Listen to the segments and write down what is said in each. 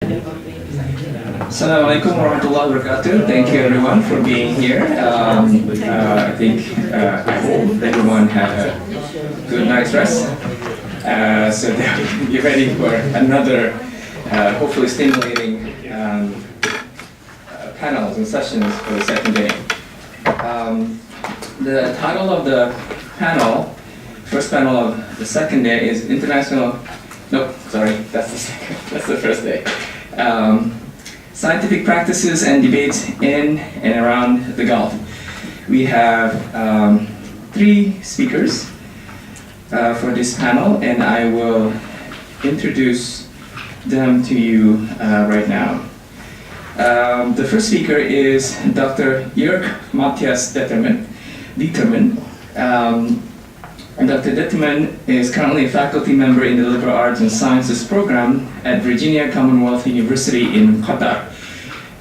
Assalamu alaikum warahmatullahi wabarakatuh. Thank you everyone for being here. I hope everyone had a good night's rest. So they'll be ready for another hopefully stimulating panels and sessions for the second day. The title of the panel, first panel of the second day is International, nope, sorry, that's the second, that's the first day. Scientific practices and debates in and around the Gulf. We have 3 speakers for this panel, and I will introduce them to you right now. The first speaker is Dr. Jörg Matthias Determann. Dr. Determann is currently a faculty member in the Liberal Arts and Sciences program at Virginia Commonwealth University in Qatar.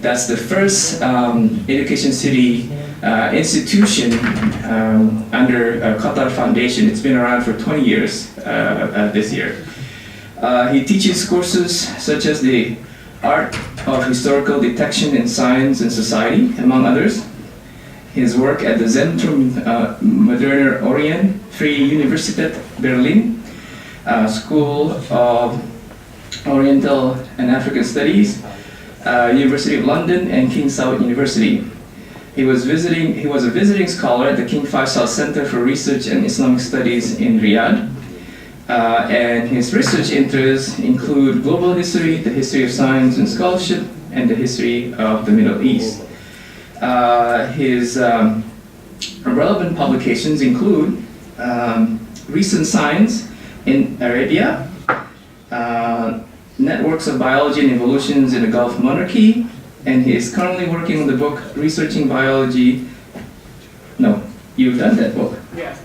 That's the first Education City institution under Qatar Foundation. It's been around for 20 years this year. He teaches courses such as the Art of Historical Detection in Science and Society, among others. His work at the Zentrum Moderner Orient, Free Universität Berlin, School of Oriental and African Studies, University of London, and King Saud University. He was a visiting scholar at the King Faisal Center for Research and Islamic Studies in Riyadh. And his research interests include global history, the history of science and scholarship, and the history of the Middle East. His relevant publications include Recent Science in Arabia, Networks of Biology and Evolutions in the Gulf Monarchy, and he is currently working on the book Researching Biology. No, you've done that book. Yes.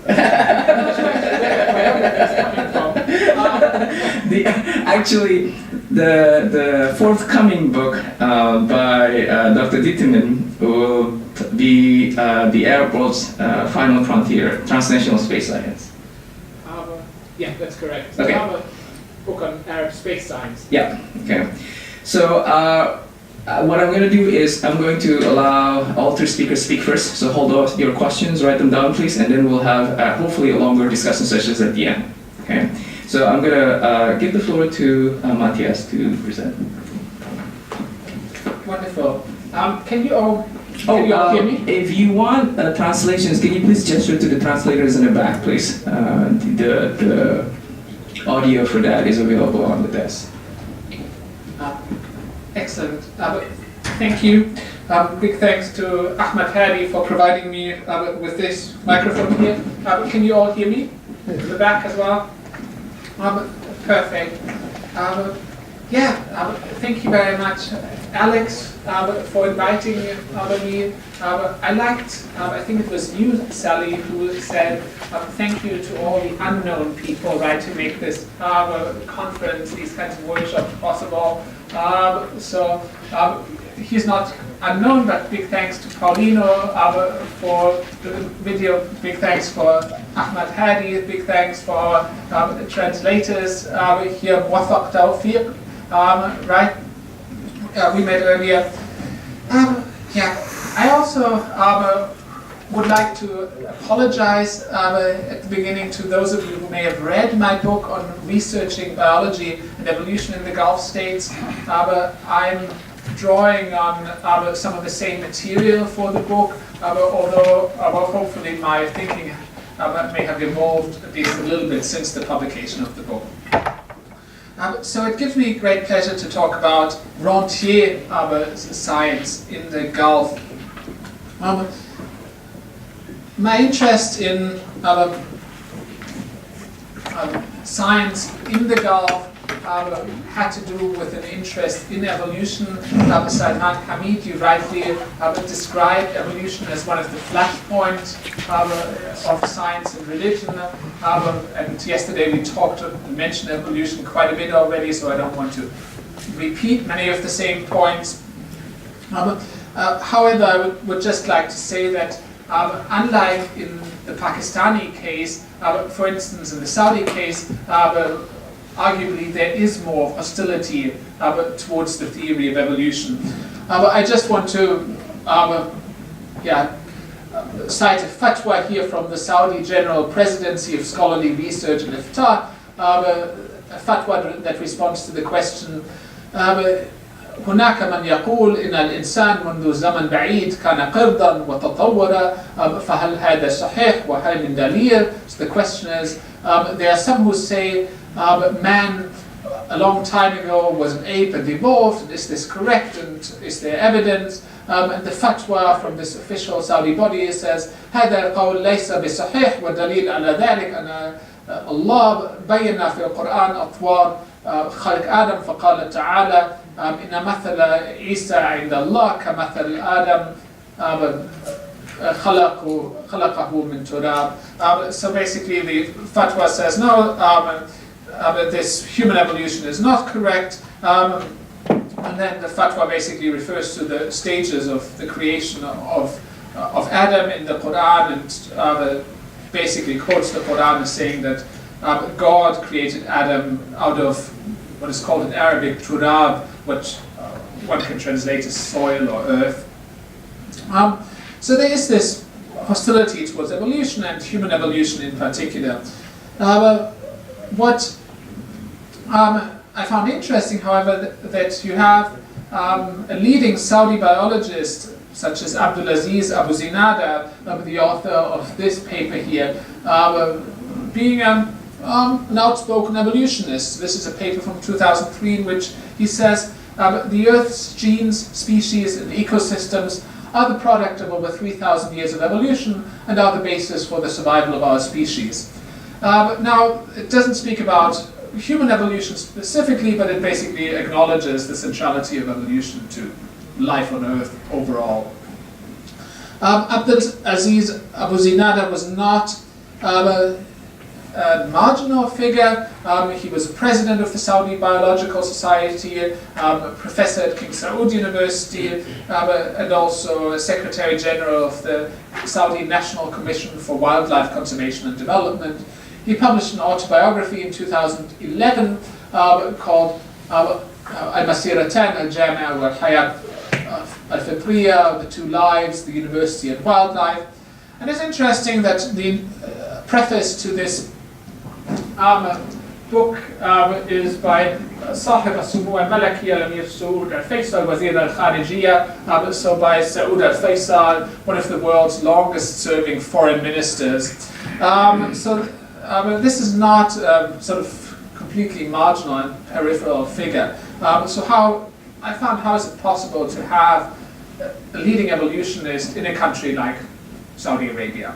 Actually, the forthcoming book by Dr. Determann will be the Arab World's Final Frontier, Transnational Space Science. Yeah, that's correct. Okay. I have a book on Arab space science. Yeah, okay. So what I'm going to do is I'm going to allow all 3 speakers speak first. So hold on your questions, write them down please, and then we'll have hopefully a longer discussion sessions at the end. Okay. So I'm going to give the floor to Matthias to present. Wonderful. Can you all hear me? If you want translations, can you please gesture to the translators in the back, please? The audio for that is available on the desk. Excellent. Thank you. Big thanks to Ahmed Hady for providing me with this microphone here. Can you all hear me? In the back as well? Perfect. Thank you very much, Alex, for inviting me. I liked, I think it was you, Sally, who said thank you to all the unknown people, right, to make this conference, these kinds of workshops possible. He's not unknown, but big thanks to Paulino for the video, big thanks for Ahmed Hady, big thanks for the translators here, Muwaffaq Tawfiq, right? We met earlier. I also would like to apologize at the beginning to those of you who may have read my book on researching biology and evolution in the Gulf states. I'm drawing on some of the same material for the book, although hopefully my thinking may have evolved at least a little bit since the publication of the book. So it gives me great pleasure to talk about Rentier science in the Gulf. My interest in science in the Gulf had to do with an interest in evolution. Hamid, you rightly described evolution as one of the flashpoints of science and religion. And yesterday we mentioned evolution quite a bit already, so I don't want to repeat many of the same points. However, I would just like to say that unlike in the Pakistani case, for instance in the Saudi case, arguably there is more hostility towards the theory of evolution. I just want to cite a fatwa here from the Saudi General Presidency of Scholarly Research and Iftar, a fatwa that responds to the question هناك من يقول إن الإنسان منذ زمن بعيد كان قردا وتطور فهل هذا صحيح وهل من دليل? So the question is, there are some who say man a long time ago was an ape and evolved, and is this correct, and is there evidence? And the fatwa from this official Saudi body says هذا القول ليس بصحيح والدليل على ذلك أن الله بين في القرآن أطوار خلق آدم فقال تعالى إن مثل عيسى عند الله كمثل آدم خلقه من تراب. So basically the fatwa says no, this human evolution is not correct, and then the fatwa basically refers to the stages of the creation of Adam in the Quran, and basically quotes the Quran as saying that God created Adam out of what is called in Arabic turab, which one can translate as soil or earth. So there is this hostility towards evolution, and human evolution in particular. What I found interesting, however, that you have a leading Saudi biologist such as Abdulaziz Abu Zinada, the author of this paper here, being an outspoken evolutionist. This is a paper from 2003 in which he says the Earth's genes, species, and ecosystems are the product of over 3,000 years of evolution and are the basis for the survival of our species. Now, it doesn't speak about human evolution specifically, but it basically acknowledges the centrality of evolution to life on Earth overall. Abdulaziz Abu Zinada was not a marginal figure. He was president of the Saudi Biological Society, a professor at King Saud University, and also a Secretary General of the Saudi National Commission for Wildlife Conservation and Development. He published an autobiography in 2011 called Al-Masiratan Al-Jami'a wal-Hayat Al-Fitriya, The Two Lives, the University and Wildlife. And it's interesting that the preface to this book is by صاحب السمو الملكي الأمير سعود الفيصل وزير الخارجية, so by Saud al-Faisal, one of the world's longest serving foreign ministers. This is not sort of completely marginal and peripheral figure. So how is it possible to have a leading evolutionist in a country like Saudi Arabia?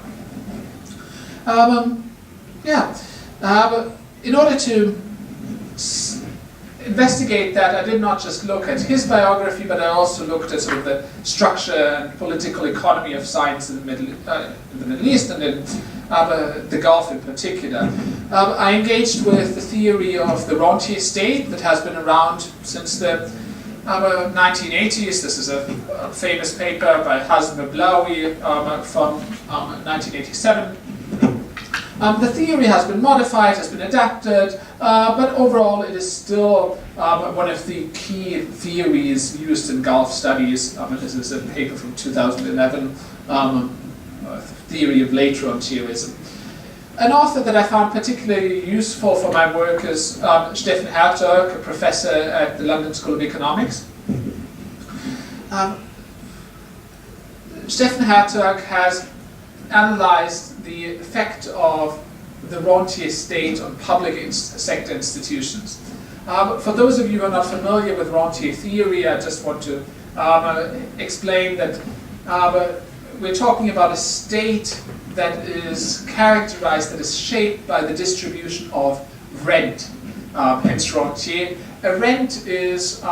In order to investigate that, I did not just look at his biography, but I also looked at sort of the structure and political economy of science in the Middle East and in the Gulf in particular. I engaged with the theory of the Rentier state that has been around since the 1980s. This is a famous paper by Hazm Ablawi from 1987. The theory has been modified, has been adapted, but overall it is still one of the key theories used in Gulf studies. This is a paper from 2011, Theory of Late Rentierism. An author that I found particularly useful for my work is Stefan Hertog, a professor at the London School of Economics. Stefan Hertog has analyzed the effect of the Rentier state on public sector institutions. For those of you who are not familiar with Rentier theory, I just want to explain that we're talking about a state that is characterized, that is shaped by the distribution of rent, hence Rentier. A rent is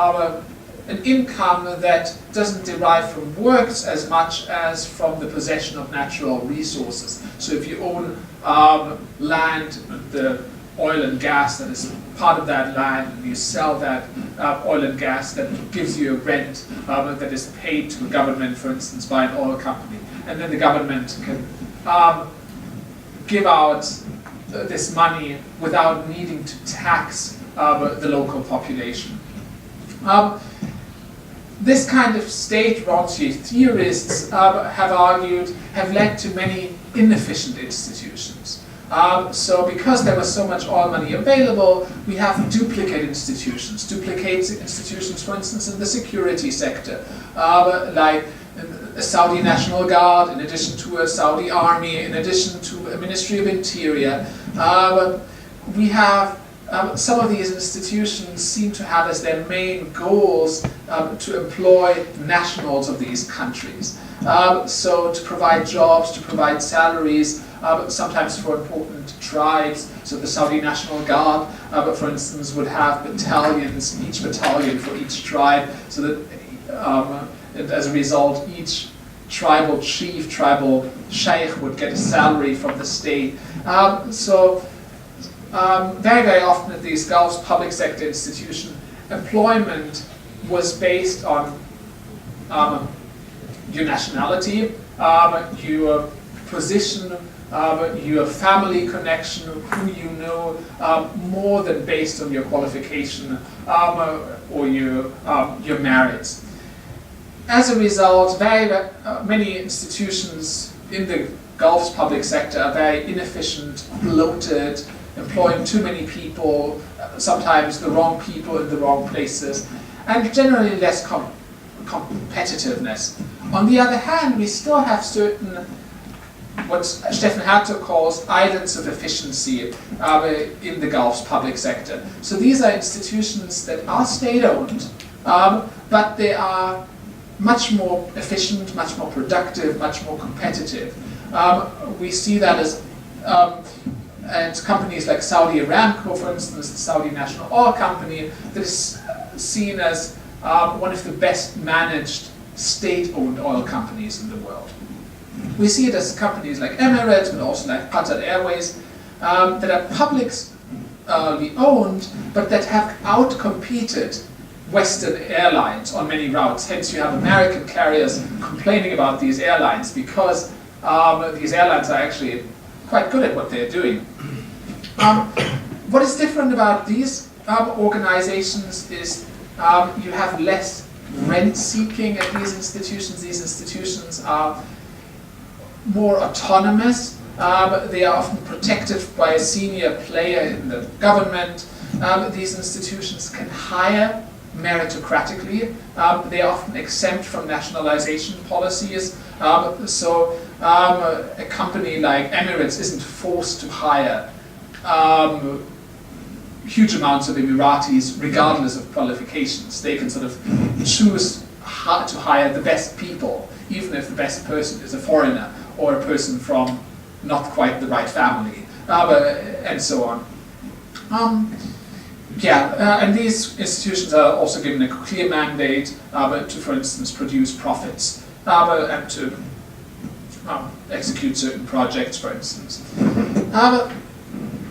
an income that doesn't derive from works as much as from the possession of natural resources. So if you own land, the oil and gas that is part of that land, and you sell that oil and gas, that gives you a rent that is paid to the government, for instance, by an oil company. And then the government can give out this money without needing to tax the local population. This kind of state rentier theorists have argued have led to many inefficient institutions. So because there was so much oil money available, we have duplicate institutions. Duplicate institutions, for instance, in the security sector, like a Saudi National Guard, in addition to a Saudi army, in addition to a Ministry of Interior. We have some of these institutions seem to have as their main goals to employ nationals of these countries. So to provide jobs, to provide salaries, sometimes for important tribes. So the Saudi National Guard, for instance, would have battalions, each battalion for each tribe, so that and as a result, each tribal chief, tribal sheikh would get a salary from the state. Very, very often at these Gulf public sector institutions, employment was based on your nationality, your position, your family connection, who you know, more than based on your qualification or your merits. As a result, very many institutions in the Gulf's public sector are very inefficient, bloated, employing too many people, sometimes the wrong people in the wrong places, and generally less competitiveness. On the other hand, we still have certain, what Stefan Hertog calls islands of efficiency in the Gulf's public sector. So these are institutions that are state-owned, but they are much more efficient, much more productive, much more competitive. We see that as and companies like Saudi Aramco, for instance, the Saudi National Oil Company, that is seen as one of the best managed state-owned oil companies in the world. We see it as companies like Emirates, but also like Qatar Airways, that are publicly owned, but that have outcompeted Western airlines on many routes. Hence you have American carriers complaining about these airlines because these airlines are actually quite good at what they're doing. What is different about these organizations is you have less rent seeking at these institutions. These institutions are more autonomous. They are often protected by a senior player in the government. These institutions can hire meritocratically. They are often exempt from nationalization policies. So a company like Emirates isn't forced to hire huge amounts of Emiratis regardless of qualifications. They can sort of choose to hire the best people, even if the best person is a foreigner or a person from not quite the right family, and so on. And these institutions are also given a clear mandate to, for instance, produce profits and to execute certain projects, for instance.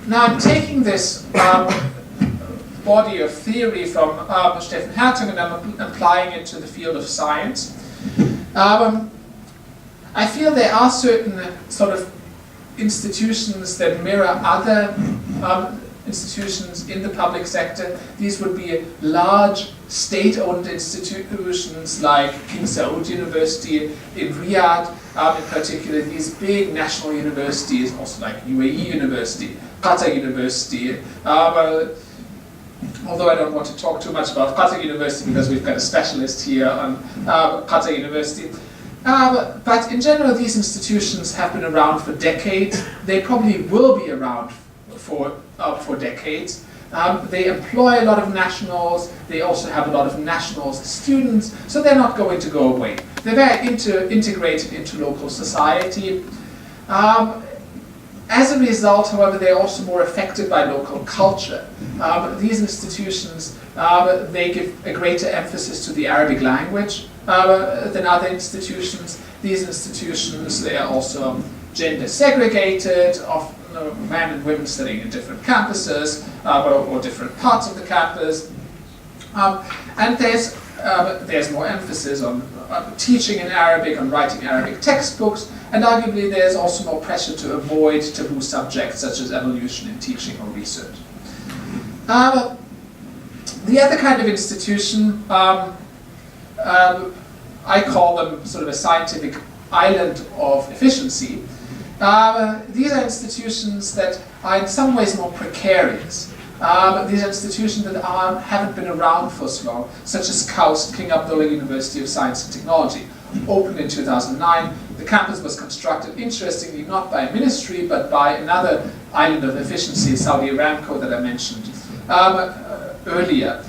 Now, I'm taking this body of theory from Stefan Hertog and I'm applying it to the field of science. I feel there are certain sort of institutions that mirror other institutions in the public sector. These would be large state-owned institutions like King Saud University in Riyadh, in particular these big national universities, also like UAE University, Qatar University. Although I don't want to talk too much about Qatar University because we've got a specialist here on Qatar University. But in general, these institutions have been around for decades. They probably will be around for decades. They employ a lot of nationals. They also have a lot of nationals as students, so they're not going to go away. They're very integrated into local society. As a result, however, they're also more affected by local culture. These institutions, they give a greater emphasis to the Arabic language than other institutions. These institutions, they are also gender segregated, often men and women studying in different campuses or different parts of the campus. And there's more emphasis on teaching in Arabic, on writing Arabic textbooks, and arguably there's also more pressure to avoid taboo subjects such as evolution in teaching or research. The other kind of institution, I call them sort of a scientific island of efficiency. These are institutions that are in some ways more precarious. These are institutions that haven't been around for so long, such as KAUST, King Abdullah University of Science and Technology, opened in 2009. The campus was constructed, interestingly, not by a ministry, but by another island of efficiency, Saudi Aramco, that I mentioned earlier.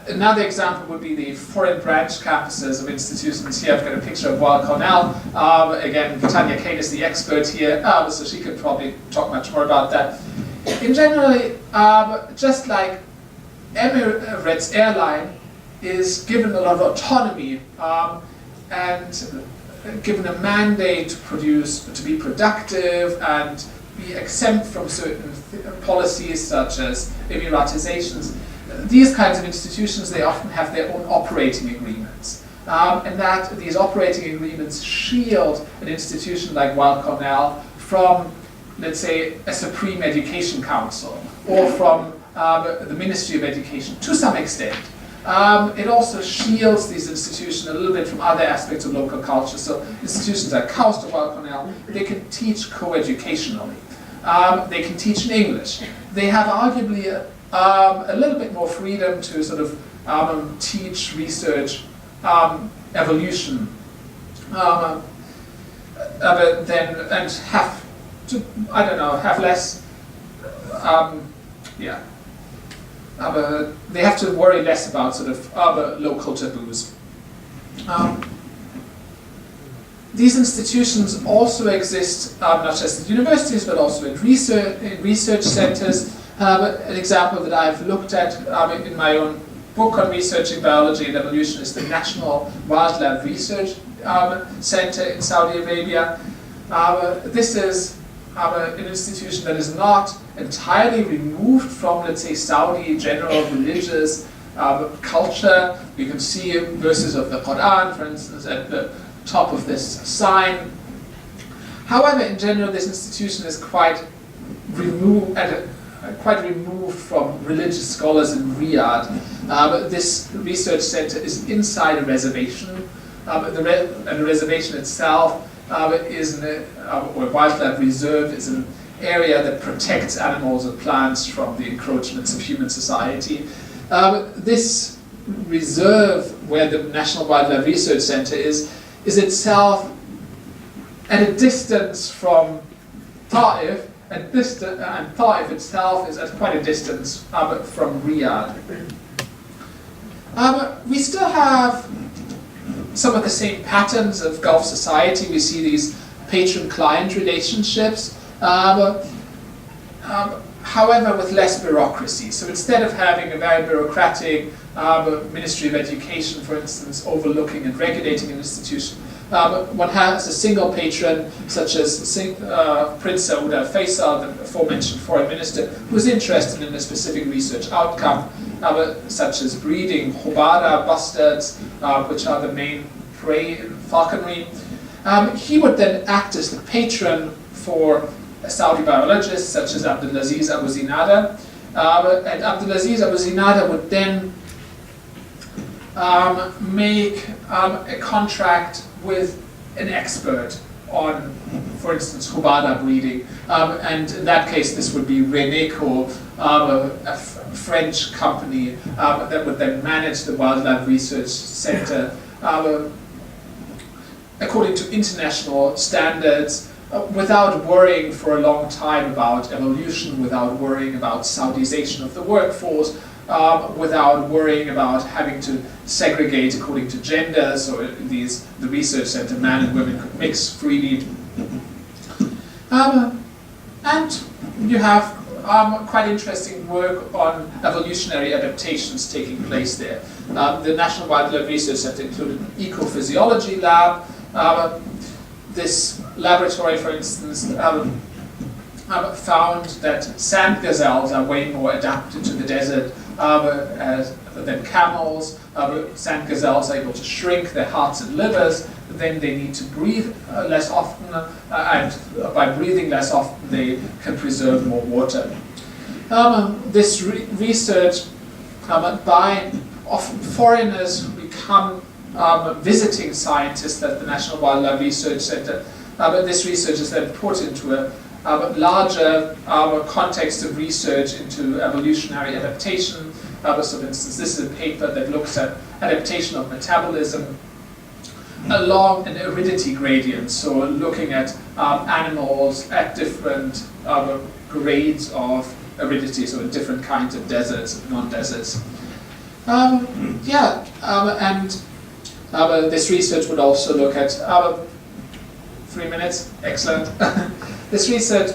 Another example would be the foreign branch campuses of institutions. Here I've got a picture of Weill Cornell. Again, Tanya Kane is the expert here, so she could probably talk much more about that. In general, just like Emirates Airline is given a lot of autonomy and given a mandate to produce, to be productive and be exempt from certain policies such as emiratizations. These kinds of institutions, they often have their own operating agreements. And that these operating agreements shield an institution like Weill Cornell from, let's say, a Supreme Education Council or from the Ministry of Education to some extent. It also shields these institutions a little bit from other aspects of local culture. So institutions like KAUST or Weill Cornell, they can teach co-educationally. They can teach in English. They have arguably a little bit more freedom to sort of teach, research, evolution, and have to, I don't know, have less, they have to worry less about sort of other local taboos. These institutions also exist not just at universities, but also in research centers. An example that I've looked at in my own book on researching biology and evolution is the National Wildlife Research Center in Saudi Arabia. This is an institution that is not entirely removed from, let's say, Saudi general religious culture. You can see verses of the Quran, for instance, at the top of this sign. However, in general, this institution is quite removed from religious scholars in Riyadh. This research center is inside a reservation, and the reservation itself is or wildlife reserve is an area that protects animals and plants from the encroachments of human society. This reserve, where the National Wildlife Research Center is itself at a distance from Ta'if, and Ta'if itself is at quite a distance from Riyadh. We still have some of the same patterns of Gulf society. We see these patron-client relationships, however with less bureaucracy. So instead of having a very bureaucratic Ministry of Education, for instance, overlooking and regulating an institution, one has a single patron, such as Prince Saud al-Faisal, the aforementioned foreign minister, who is interested in a specific research outcome, such as breeding Hubara bustards, which are the main prey in falconry. He would then act as the patron for Saudi biologists, such as Abdulaziz Abu Zinada. And Abdulaziz Abu Zinada would then make a contract with an expert on, for instance, Hubara breeding. And in that case, this would be Reneco, a French company that would then manage the Wildlife Research Center according to international standards, without worrying for a long time about evolution, without worrying about Saudization of the workforce, without worrying about having to segregate according to gender, so the research center, men and women could mix freely. And you have quite interesting work on evolutionary adaptations taking place there. The National Wildlife Research Center included an ecophysiology lab. This laboratory, for instance, found that sand gazelles are way more adapted to the desert than camels. Sand gazelles are able to shrink their hearts and livers, then they need to breathe less often, and by breathing less often they can preserve more water. This research by often foreigners who become visiting scientists at the National Wildlife Research Center. But this research is then put into a larger context of research into evolutionary adaptation. So for instance, this is a paper that looks at adaptation of metabolism along an aridity gradient, so looking at animals at different grades of aridity, so in different kinds of deserts, non-deserts. And this research would also look at 3 minutes, excellent. This research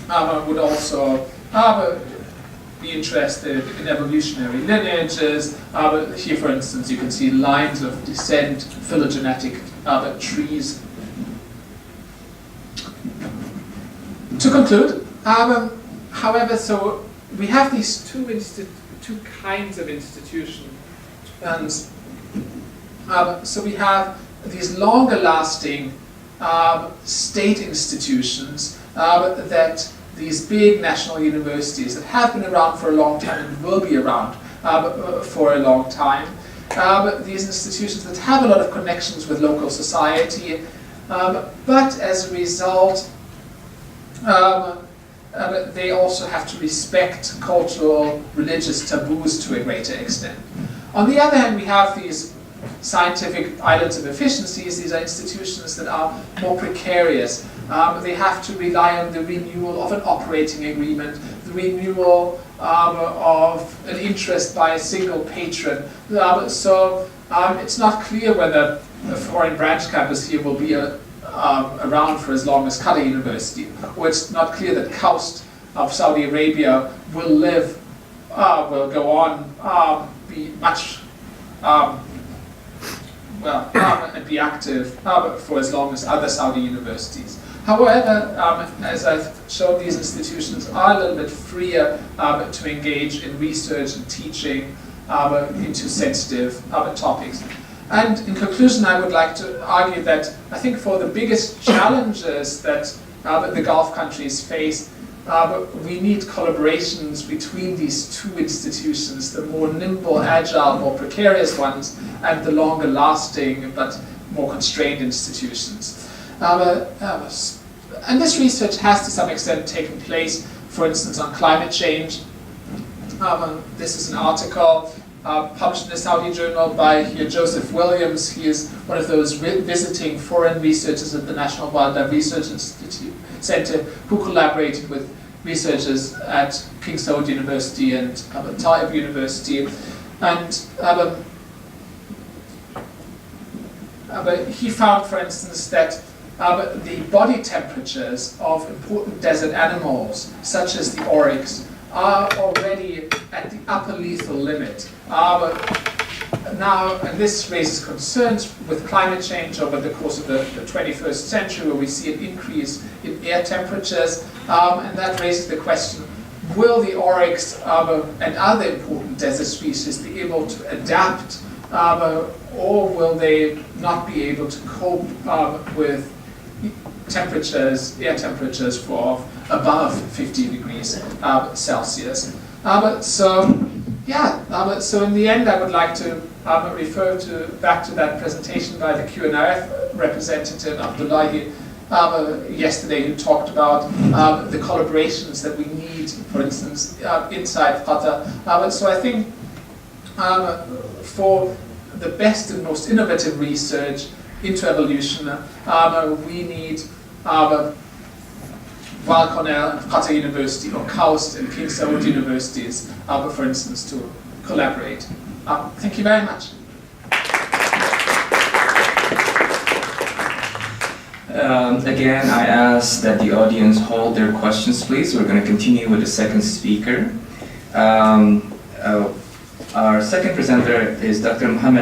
would also be interested in evolutionary lineages. Here, for instance, you can see lines of descent, phylogenetic trees. To conclude, however, so we have these two kinds of institutions. And so we have these longer-lasting state institutions that these big national universities that have been around for a long time and will be around for a long time. These institutions that have a lot of connections with local society, but as a result, they also have to respect cultural, religious taboos to a greater extent. On the other hand, we have these scientific islands of efficiencies. These are institutions that are more precarious. They have to rely on the renewal of an operating agreement, the renewal of an interest by a single patron. So it's not clear whether a foreign branch campus here will be around for as long as Qatar University, or it's not clear that KAUST of Saudi Arabia will go on, be much and be active for as long as other Saudi universities. However, as I've shown, these institutions are a little bit freer to engage in research and teaching into sensitive topics. And in conclusion, I would like to argue that I think for the biggest challenges that the Gulf countries face, we need collaborations between these two institutions, the more nimble, agile, more precarious ones, and the longer lasting but more constrained institutions. And this research has to some extent taken place, for instance, on climate change. This is an article published in the Saudi Journal by Joseph Williams. He is one of those visiting foreign researchers at the National Wildlife Research Center who collaborated with researchers at King Saud University and Taib University. And he found, for instance, that the body temperatures of important desert animals, such as the oryx, are already at the upper lethal limit. Now, and this raises concerns with climate change over the course of the 21st century, where we see an increase in air temperatures, and that raises the question, will the oryx and other important desert species be able to adapt, or will they not be able to cope with air temperatures for above 50 degrees Celsius? So in the end, I would like to refer back to that presentation by the QNRF representative, Abdullahi, yesterday, who talked about the collaborations that we need, for instance, inside Qatar. So I think for the best and most innovative research into evolution, we need Weill Cornell and Qatar University, or KAUST and King Saud universities, for instance, to collaborate. Thank you very much. Again, I ask that the audience hold their questions, please. We're going to continue with the second speaker. Our second presenter is Dr. Mohammed